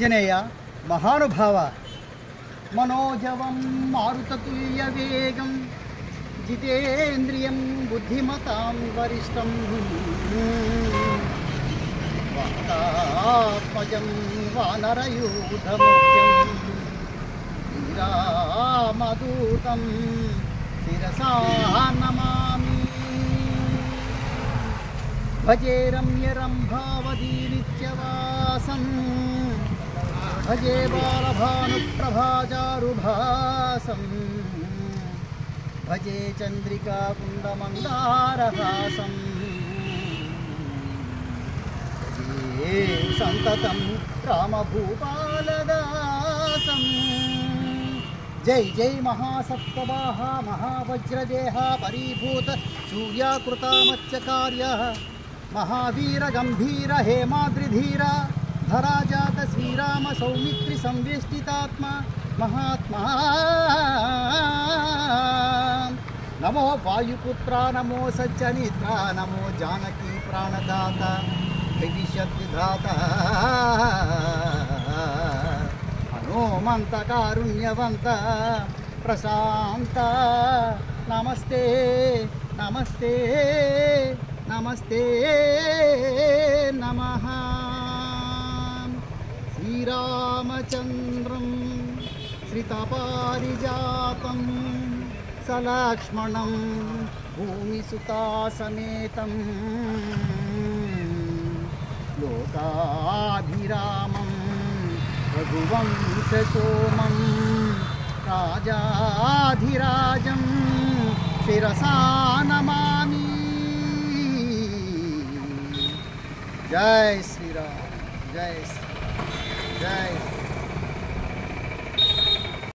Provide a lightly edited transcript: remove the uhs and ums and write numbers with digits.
ఆంజనేయ మహానుభావ మనోజవం మారుతతుల్యవేగం జితేంద్రియం బుద్ధిమతాం వరిష్టం వాతాత్మజం వానరయూధముఖ్యం శ్రీరామదూతం శిరసా నమామి భజే రమ్యరంభావదీ నిత్యవాసం భజే బాలభానుప్రభాచారుభాసం భజే చంద్రికాకుండమందారహాసం భజే సంతతం రామభూపాలదాసం జై జై మహాసప్తవాహ మహావజ్రదేహ పరీభూత సూర్యాకృతామత్స్యకార్య మహావీర గంభీర హేమాద్రిధీర ధరాజాత శ్రీరామ సౌమిత్రి సంవేష్టితాత్మ మహాత్మా నమో వాయుపుత్ర నమో సజ్జనిత్ర నమో జానకీ ప్రాణదాత భవిష్యద్విధాత హనుమంత కారుణ్యవంత ప్రశాంత నమస్తే నమస్తే నమస్తే నమః శ్రీరామచంద్రం శ్రితపారిజాతం సలక్ష్మణం భూమిసుతాసమేతం లోకాభిరామం రఘువంశసోమం రాజాధిరాజం శిరసా నమామి. జై శ్రీరామ్, జై శ్రీ